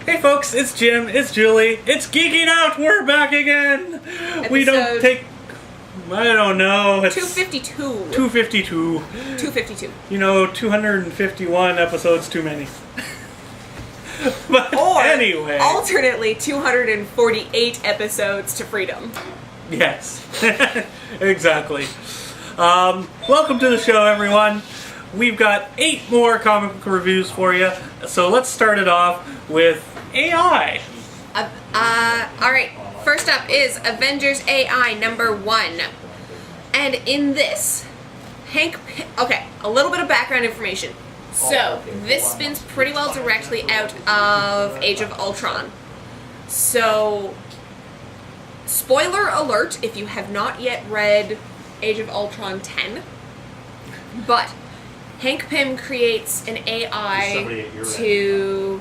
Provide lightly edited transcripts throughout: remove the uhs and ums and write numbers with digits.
Hey folks, it's Jim, it's Julie, it's Geeking Out, we're back again! We don't take... I don't know, it's... 252. 252. 252. You know, 251 episodes too many. But Or, anyway... alternately, 248 episodes to freedom. Yes, exactly. Welcome to the show, everyone. We've got 8 more comic book reviews for you, so let's start it off with AI. Alright, first up is Avengers AI #1. And in this, okay, a little bit of background information. So, this spins pretty well directly out of Age of Ultron. So, spoiler alert if you have not yet read Age of Ultron 10, but Hank Pym creates an AI to,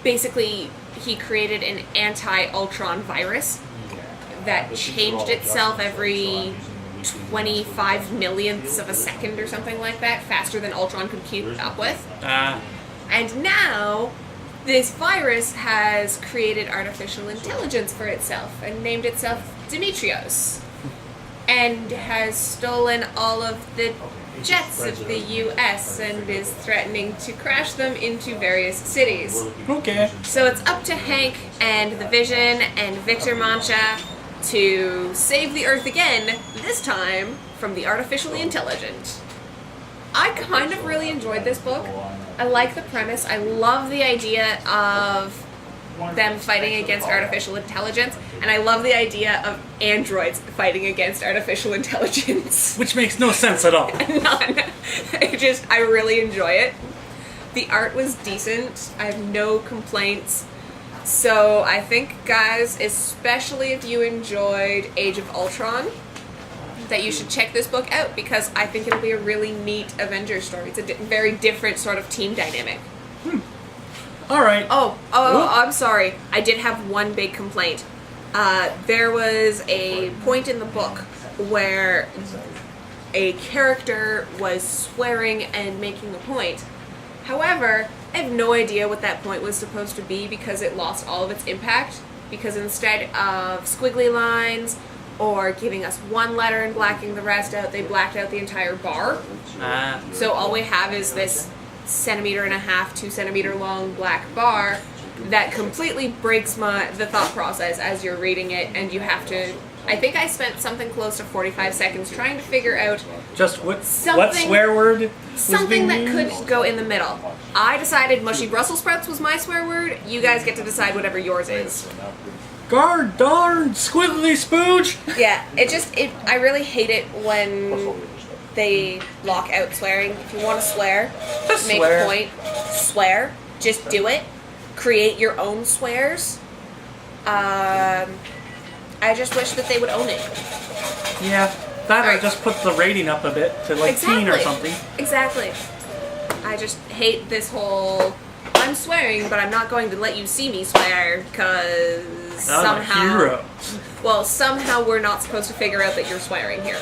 basically, he created an anti-Ultron virus that changed itself every 25 millionths of a second or something like that, faster than Ultron could keep up with. And now, this virus has created artificial intelligence for itself and named itself Demetrios, and has stolen all of the jets of the US and is threatening to crash them into various cities. Okay. So it's up to Hank and the Vision and Victor Mancha to save the Earth again, this time from the artificially intelligent. I kind of really enjoyed this book. I like the premise. I love the idea of them fighting against artificial intelligence, and I love the idea of androids fighting against artificial intelligence. Which makes no sense at all. None. I really enjoy it. The art was decent. I have no complaints. So I think, guys, especially if you enjoyed Age of Ultron, that you should check this book out, because I think it'll be a really neat Avengers story. It's a very different sort of team dynamic. Alright. I'm sorry. I did have one big complaint. There was a point in the book where a character was swearing and making a point. However, I have no idea what that point was supposed to be, because it lost all of its impact. Because instead of squiggly lines or giving us one letter and blacking the rest out, they blacked out the entire bar. So all we have is this 1.5 2 centimeter long black bar that completely breaks the thought process as you're reading it, and you have to... I think I spent something close to 45 seconds trying to figure out just what swear word was something that being used? could go in the middle. I decided mushy Brussels sprouts was my swear word. You guys get to decide whatever yours is. Guard darn squiggly spooge! Yeah, I really hate it when they lock out swearing. If you want to swear, Just make swear. a point, swear, just do it. Create your own swears. I just wish that they would own it. Yeah, that Right. or just put the rating up a bit to like teen or something. Exactly. I just hate this whole, I'm swearing, but I'm not going to let you see me swear, because somehow... I'm a hero. Well, somehow we're not supposed to figure out that you're swearing here.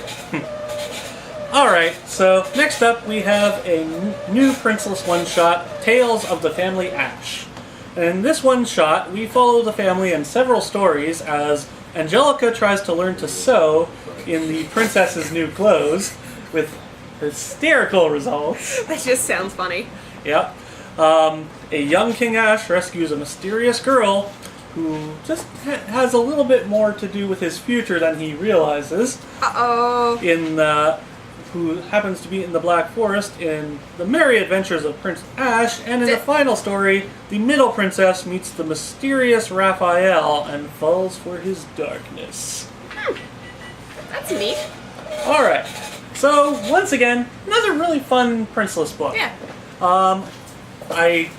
Alright, so next up we have a new Princeless one-shot, Tales of the Family Ashe. And in this one-shot, we follow the family in several stories as Angelica tries to learn to sew in the princess's new clothes, with hysterical results. That just sounds funny. Yep. A young King Ashe rescues a mysterious girl who just has a little bit more to do with his future than he realizes. Uh-oh. Who happens to be in the Black Forest in The Merry Adventures of Prince Ashe, and in the final story, the middle princess meets the mysterious Raphael and falls for his darkness. That's neat. Alright, so once again, another really fun Princeless book. Yeah. I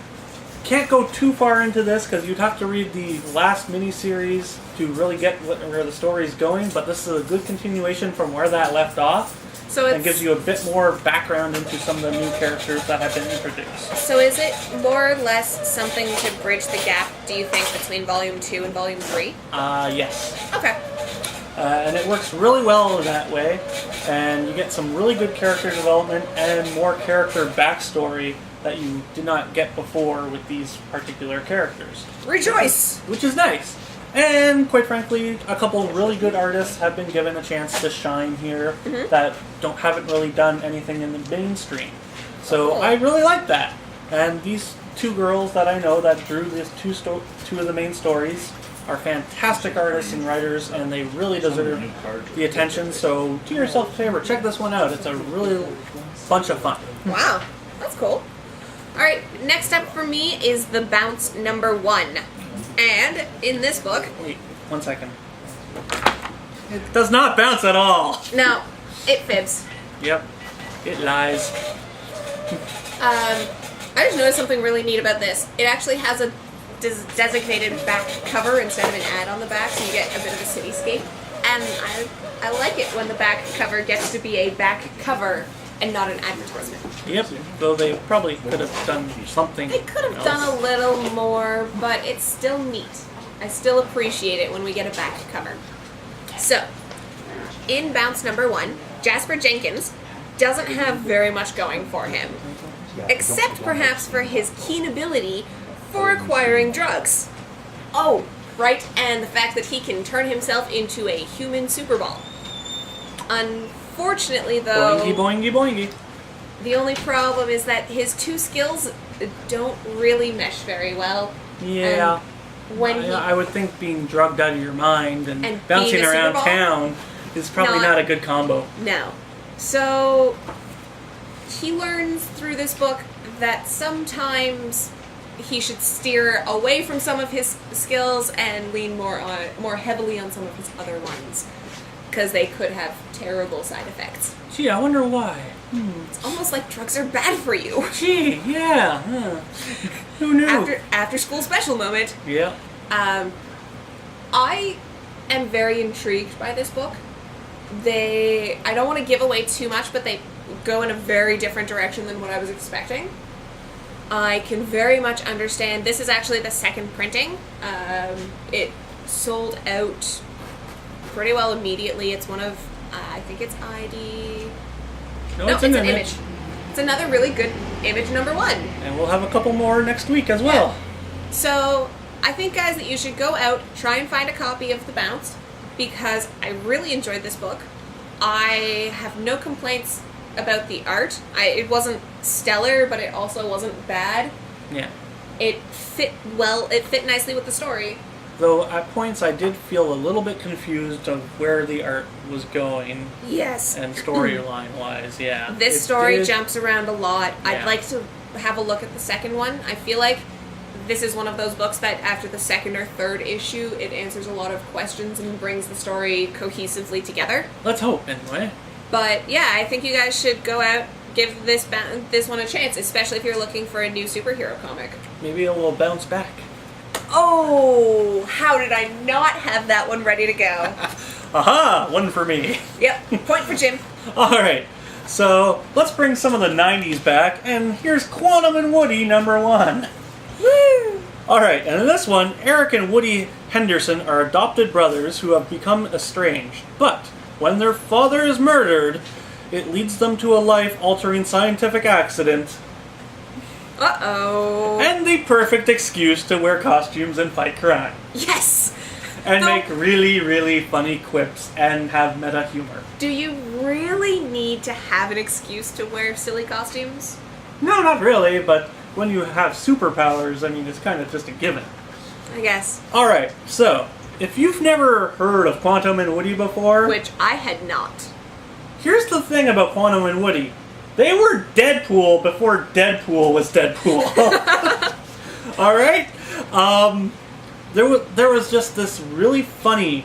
can't go too far into this because you'd have to read the last miniseries to really get where the story's going, but this is a good continuation from where that left off. So and gives you a bit more background into some of the new characters that have been introduced. So is it more or less something to bridge the gap, do you think, between Volume 2 and Volume 3? Yes. Okay. And it works really well in that way, and you get some really good character development and more character backstory that you did not get before with these particular characters. Rejoice! Which is nice. And quite frankly, a couple really good artists have been given a chance to shine here that haven't really done anything in the mainstream. So I really like that. And these two girls that I know that drew these two of the main stories are fantastic artists and writers, and they really deserve the attention. So do yourself a favor, check this one out. It's a really bunch of fun. Wow, that's cool. Alright, next up for me is The Bounce number 1. And in this book... Wait, 1 second. It does not bounce at all. No, it fibs. Yep, it lies. I just noticed something really neat about this. It actually has a designated back cover instead of an ad on the back, so you get a bit of a cityscape. And I like it when the back cover gets to be a back cover and not an advertisement. Yep, though they probably could have done something. They could have done a little more, but it's still neat. I still appreciate it when we get a back cover. So, in Bounce number 1, Jasper Jenkins doesn't have very much going for him, except perhaps for his keen ability for acquiring drugs. Oh, right, and the fact that he can turn himself into a human Super Ball. Unfortunately, though, Boingy, boingy, boingy. the only problem is that his two skills don't really mesh very well. Yeah. When I would think being drugged out of your mind and bouncing being a around Super Ball? town is probably not a good combo. No. So, he learns through this book that sometimes he should steer away from some of his skills and lean more heavily on some of his other ones, because they could have terrible side effects. Gee, I wonder why. It's almost like drugs are bad for you. Gee, yeah. Who knew? After school special moment. Yeah. I am very intrigued by this book. I don't want to give away too much, but they go in a very different direction than what I was expecting. I can very much understand. This is actually the second printing. It sold out pretty well immediately. It's one of, I think it's ID. No, It's an an image. It's another really good image number 1. And we'll have a couple more next week as well. Yeah. So, I think, guys, that you should go out, try and find a copy of The Bounce, because I really enjoyed this book. I have no complaints about the art. It wasn't stellar, but it also wasn't bad. Yeah. It fit well. It fit nicely with the story. Though at points I did feel a little bit confused of where the art was going. Yes. And storyline wise, yeah. This story jumps around a lot. Yeah. I'd like to have a look at the second one. I feel like this is one of those books that after the second or third issue, it answers a lot of questions and brings the story cohesively together. Let's hope, anyway. But yeah, I think you guys should go out, give this one a chance, especially if you're looking for a new superhero comic. Maybe it will bounce back. Oh, how did I not have that one ready to go? Aha! One for me. Yep, point for Jim. Alright, so let's bring some of the 90s back, and here's Quantum and Woody number 1. Woo! Alright, and in this one, Eric and Woody Henderson are adopted brothers who have become estranged. But when their father is murdered, it leads them to a life-altering scientific accident. Uh-oh. And the perfect excuse to wear costumes and fight crime. Yes! And make really, really funny quips and have meta humor. Do you really need to have an excuse to wear silly costumes? No, not really, but when you have superpowers, I mean, it's kind of just a given. I guess. Alright, so, if you've never heard of Quantum and Woody before... Which I had not. Here's the thing about Quantum and Woody. They were Deadpool before Deadpool was Deadpool. Alright? There was just this really funny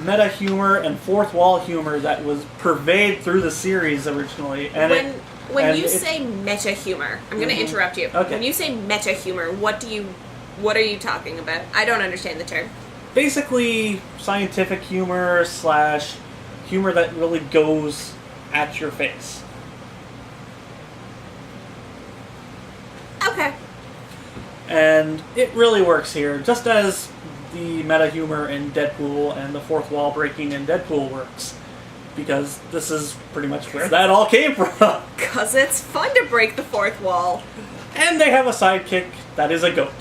meta humor and fourth wall humor that was pervaded through the series originally. And when you say meta humor, I'm going to interrupt you. Okay. When you say meta humor, what are you talking about? I don't understand the term. Basically, scientific humor / humor that really goes at your face. Okay. And it really works here, just as the meta humor in Deadpool and the fourth wall breaking in Deadpool works. because this is pretty much where that all came from. Because it's fun to break the fourth wall. And they have a sidekick that is a goat.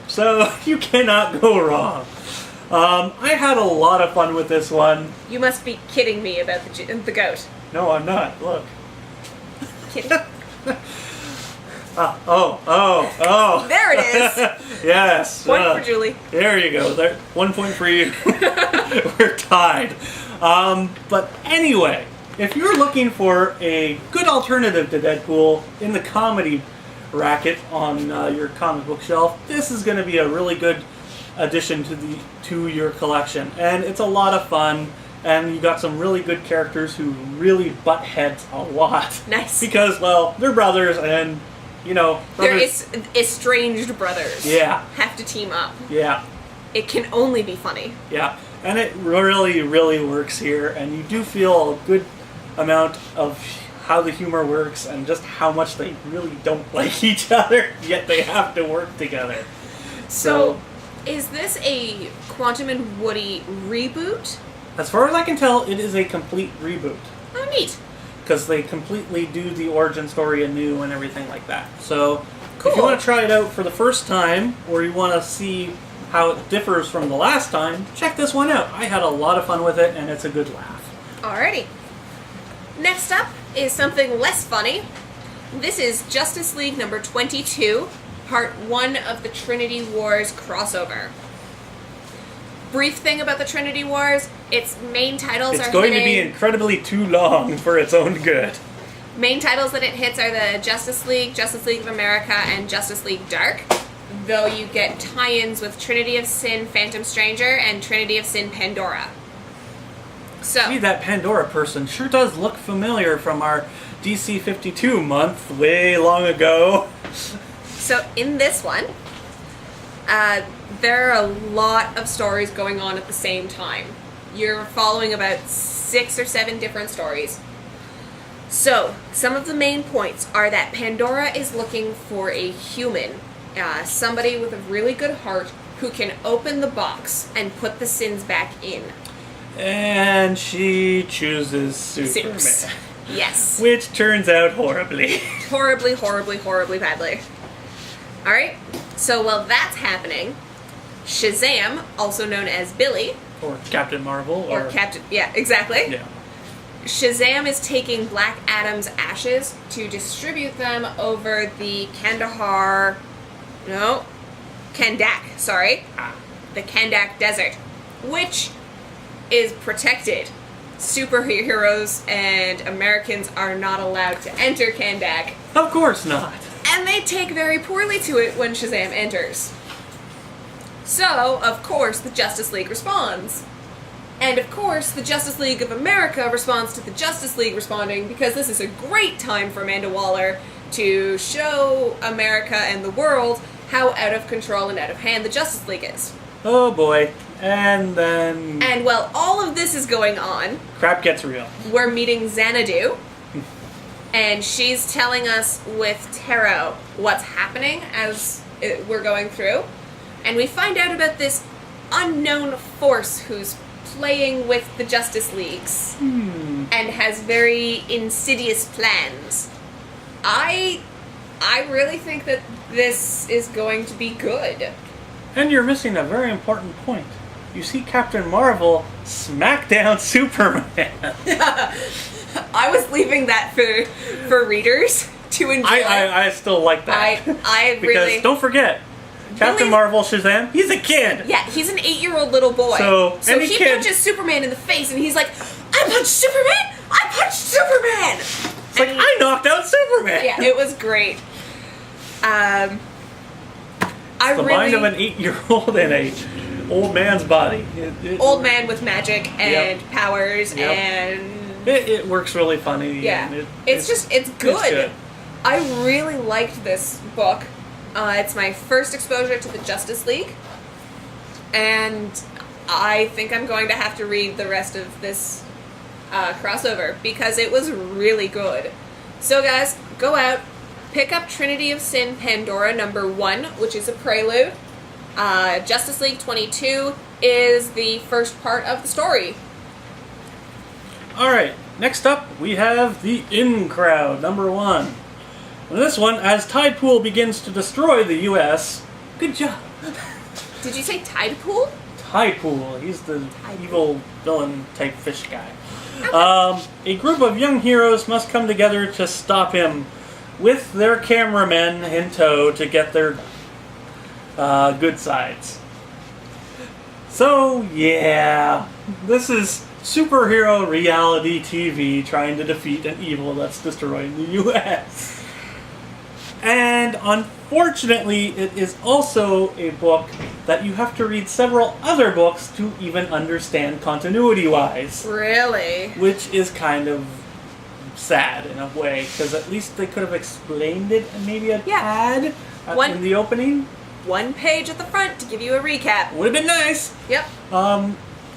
So you cannot go wrong. I had a lot of fun with this one. You must be kidding me about the goat. No, I'm not. Look. Kidding. Oh. There it is. Yes. Point for Julie. There you go. There, 1 point for you. We're tied. But anyway, if you're looking for a good alternative to Deadpool in the comedy racket on your comic book shelf, this is going to be a really good addition to your collection. And it's a lot of fun. And you got some really good characters who really butt heads a lot. Nice. Because, well, they're brothers and, you know... brothers. They're estranged brothers. Yeah. Have to team up. Yeah. It can only be funny. Yeah. And it really, really works here. And you do feel a good amount of how the humor works and just how much they really don't like each other, yet they have to work together. So is this a Quantum and Woody reboot? As far as I can tell, it is a complete reboot. Oh, neat. Because they completely do the origin story anew and everything like that. So, cool. If you want to try it out for the first time, or you want to see how it differs from the last time, check this one out. I had a lot of fun with it, and it's a good laugh. Alrighty. Next up is something less funny. This is Justice League number 22, part 1 of the Trinity Wars crossover. Brief thing about the Trinity Wars, its main titles It's going to be incredibly too long for its own good. Main titles that it hits are the Justice League of America, and Justice League Dark, though you get tie-ins with Trinity of Sin, Phantom Stranger, and Trinity of Sin, Pandora. So, Gee, that Pandora person sure does look familiar from our DC 52 month way long ago. So in this one, there are a lot of stories going on at the same time. You're following about 6 or 7 different stories. So, some of the main points are that Pandora is looking for a human, somebody with a really good heart who can open the box and put the sins back in. And she chooses Superman. Supes. Yes. Which turns out horribly. Horribly, horribly, horribly badly. Alright, so while that's happening, Shazam, also known as Billy, Or Captain Marvel. or Captain... Yeah, exactly. Yeah. Shazam is taking Black Adam's ashes to distribute them over the Kandak, sorry. The Kandak Desert, which is protected. Superheroes and Americans are not allowed to enter Kandak. Of course not. And they take very poorly to it when Shazam enters. So, of course, the Justice League responds. And of course, the Justice League of America responds to the Justice League responding, because this is a great time for Amanda Waller to show America and the world how out of control and out of hand the Justice League is. Oh boy. And then... And while all of this is going on... crap gets real. We're meeting Xanadu. And she's telling us with tarot what's happening as we're going through. And we find out about this unknown force who's playing with the Justice Leagues. And has very insidious plans. I really think that this is going to be good. And you're missing a very important point. You see Captain Marvel smack down Superman. I was leaving that for readers to enjoy. I still like that. I because really... don't forget, Captain Marvel Shazam, he's a kid. Yeah, he's an 8-year-old little boy. So he punches Superman in the face, and he's like, I punched Superman! I punched Superman! It's like, I knocked out Superman! Yeah, it was great. The mind of an 8-year-old in a old man's body. Old man with magic and powers and... It works really funny. Yeah. And it's good. It's good. I really liked this book. It's my first exposure to the Justice League. And I think I'm going to have to read the rest of this crossover because it was really good. So guys, go out, pick up Trinity of Sin Pandora number 1, which is a prelude. Justice League 22 is the first part of the story. Alright, next up we have the In Crowd, number 1. In this one, as Tide Pool begins to destroy the U.S. Good job. Did you say Tide Pool? Tide Pool. He's the Tide evil villain type fish guy. A group of young heroes must come together to stop him with their cameramen in tow to get their good sides. So, yeah. This is superhero reality TV trying to defeat an evil that's destroying the U.S. And unfortunately, it is also a book that you have to read several other books to even understand continuity-wise. Really? Which is kind of sad in a way, because at least they could have explained it maybe a tad in the opening. 1 page at the front to give you a recap. Would have been nice. Yep.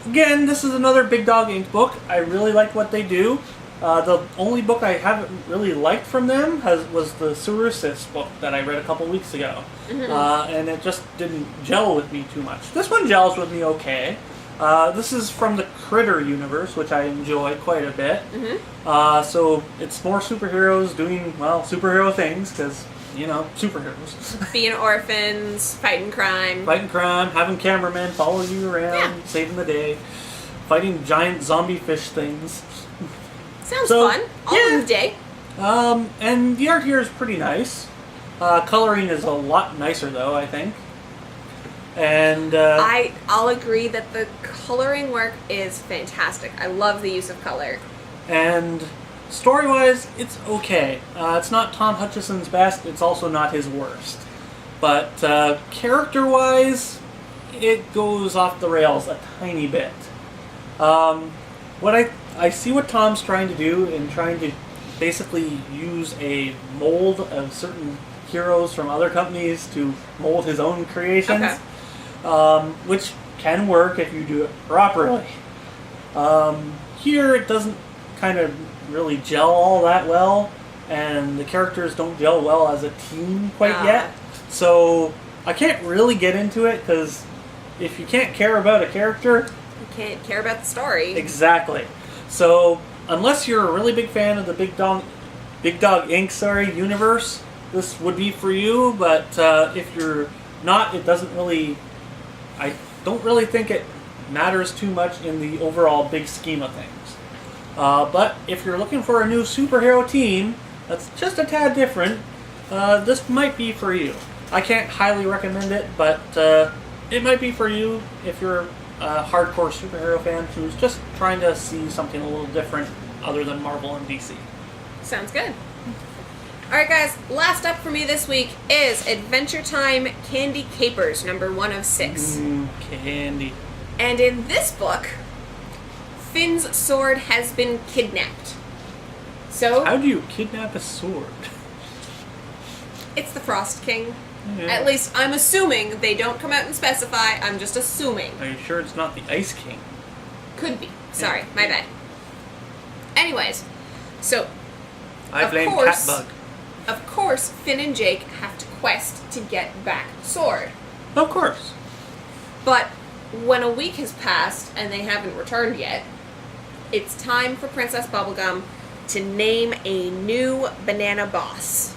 Again, this is another Big Dog Inc. book. I really like what they do. The only book I haven't really liked from them was the Princeless book that I read a couple weeks ago. And it just didn't gel with me too much. This one gels with me okay. This is from the Critter universe, which I enjoy quite a bit. So it's more superheroes doing, well, superhero things, because, you know, superheroes. Being orphans, fighting crime. Fighting crime, having cameramen follow you around, saving the day, fighting giant zombie fish things. Sounds fun. All in the day. And the art here is pretty nice. Coloring is a lot nicer, though, I think. And I'll agree that the coloring work is fantastic. I love the use of color. And story-wise, it's okay. It's not Tom Hutchison's best. It's also not his worst. But character-wise, it goes off the rails a tiny bit. What I see what Tom's trying to do in trying to basically use a mold of certain heroes from other companies to mold his own creations, which can work if you do it properly. Here it doesn't kind of really gel all that well, and the characters don't gel well as a team quite yet. So I can't really get into it, because if you can't care about a character, you can't care about the story. Exactly. So, unless you're a really big fan of the Big Dog Inc. universe, this would be for you. But if you're not, it doesn't really. I don't really think it matters too much in the overall big scheme of things. But if you're looking for a new superhero team that's just a tad different, this might be for you. I can't highly recommend it, but it might be for you if you're a hardcore superhero fan who's just trying to see something a little different other than Marvel and DC. Sounds good. Alright guys, last up for me this week is Adventure Time Candy Capers, number 1 of 6. Candy. And in this book, Finn's sword has been kidnapped. So how do you kidnap a sword? It's the Frost King. Yeah. At least I'm assuming. They don't come out and specify. I'm just assuming. Are you sure it's not the Ice King? Could be. Sorry, my bad. Anyways, so I blame Catbug. Of course, Finn and Jake have to quest to get back the sword. Of course. But when a week has passed and they haven't returned yet, it's time for Princess Bubblegum to name a new banana boss.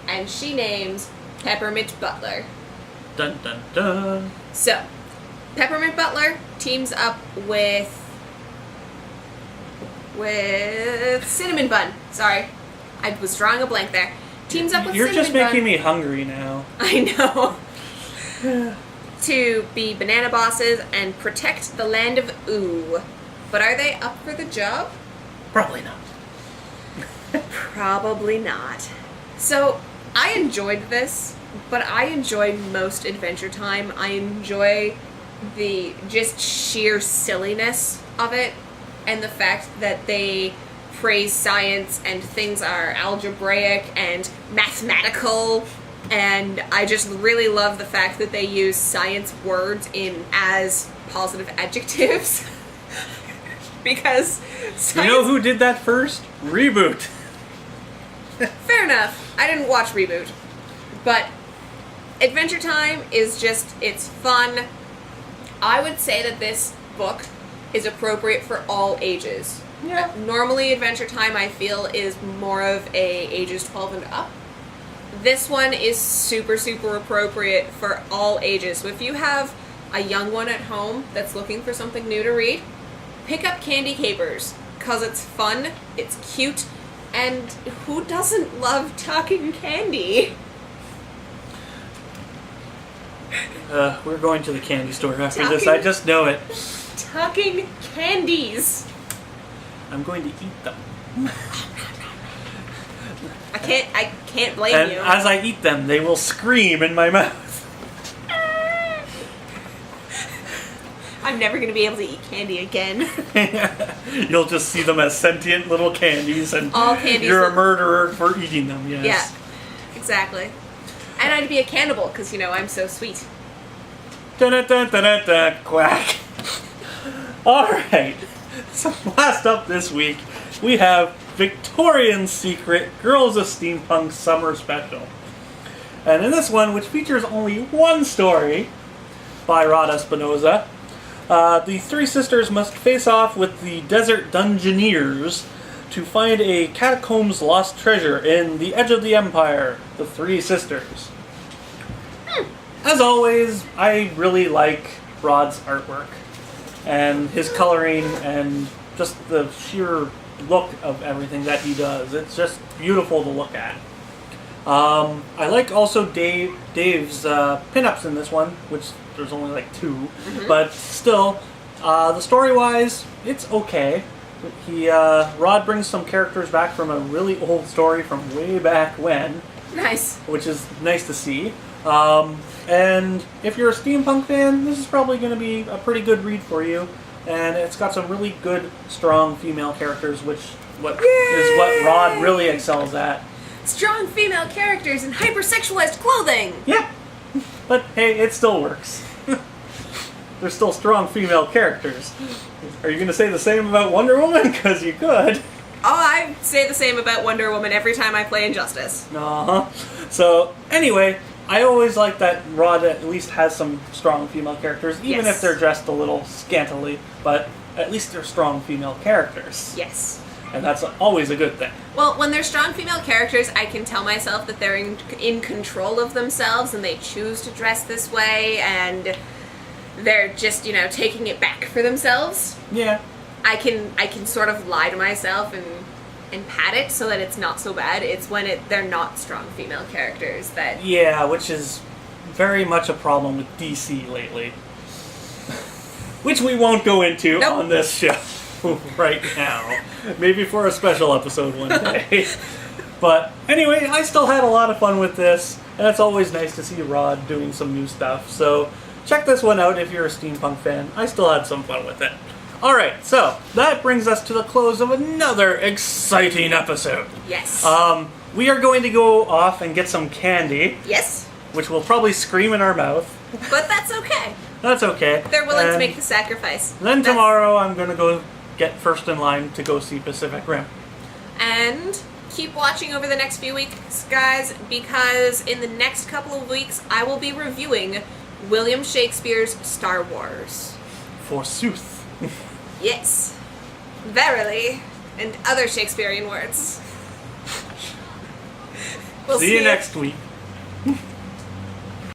And she names Peppermint Butler. Dun dun dun. So, Peppermint Butler teams up with Cinnamon Bun. Sorry, I was drawing a blank there. Teams up with You're Cinnamon just making Bun. me hungry now. I know. To be banana bosses and protect the land of Ooh. But are they up for the job? Probably not. Probably not. So, I enjoyed this, but I enjoyed most Adventure Time. I enjoy the just sheer silliness of it, and the fact that they praise science and things are algebraic and mathematical, and I just really love the fact that they use science words in as positive adjectives. Because science... You know who did that first? Reboot. Fair enough. I didn't watch Reboot. But Adventure Time is just, it's fun. I would say that this book is appropriate for all ages. Yeah. Normally, Adventure Time, I feel, is more of a ages 12 and up. This one is super, super appropriate for all ages. So if you have a young one at home that's looking for something new to read, pick up Candy Capers, because it's fun, it's cute, and who doesn't love talking candy? We're going to the candy store after this. I just know it. Talking candies. I'm going to eat them. I can't blame And you. as I eat them, they will scream in my mouth. I'm never going to be able to eat candy again. You'll just see them as sentient little candies, and All candies you're a murderer for eating them, yes. Yeah, exactly. And I'd be a cannibal, because, I'm so sweet. Dun-dun-dun-dun-dun, quack. Alright, so last up this week, we have Victorian Secret Girls of Steampunk Summer Special. And in this one, which features only one story by Rod Espinoza, the three sisters must face off with the desert dungeoneers to find a catacombs lost treasure in the edge of the empire, the Three Sisters. As always, I really like Rod's artwork and his coloring and just the sheer look of everything that he does. It's just beautiful to look at. I like also Dave's pinups in this one, which there's only like 2, but still, the story-wise, it's okay. Rod brings some characters back from a really old story from way back when. Nice. Which is nice to see. And if you're a steampunk fan, this is probably going to be a pretty good read for you. And it's got some really good, strong female characters, which is what Rod really excels at. Strong female characters in hypersexualized clothing! Yeah, but hey, it still works. There's still strong female characters. Are you going to say the same about Wonder Woman? Because you could. Oh, I say the same about Wonder Woman every time I play Injustice. Uh-huh. So, anyway, I always like that Rod at least has some strong female characters, even if they're dressed a little scantily, but at least they're strong female characters. Yes. And that's always a good thing. Well, when they're strong female characters, I can tell myself that they're in control of themselves and they choose to dress this way and they're just, taking it back for themselves. Yeah. I can sort of lie to myself and pat it so that it's not so bad. It's when they're not strong female characters that... Yeah, which is very much a problem with DC lately. Which we won't go into on this show right now. Maybe for a special episode one day. But anyway, I still had a lot of fun with this, and it's always nice to see Rod doing some new stuff. So check this one out if you're a steampunk fan. I still had some fun with it. Alright, so that brings us to the close of another exciting episode. Yes. We are going to go off and get some candy. Yes. Which will probably scream in our mouth. But that's okay. That's okay. They're willing to make the sacrifice. Then tomorrow I'm going to go get first in line to go see Pacific Rim. And keep watching over the next few weeks, guys, because in the next couple of weeks I will be reviewing William Shakespeare's Star Wars. Forsooth. Yes. Verily. And other Shakespearean words. We'll see you next week.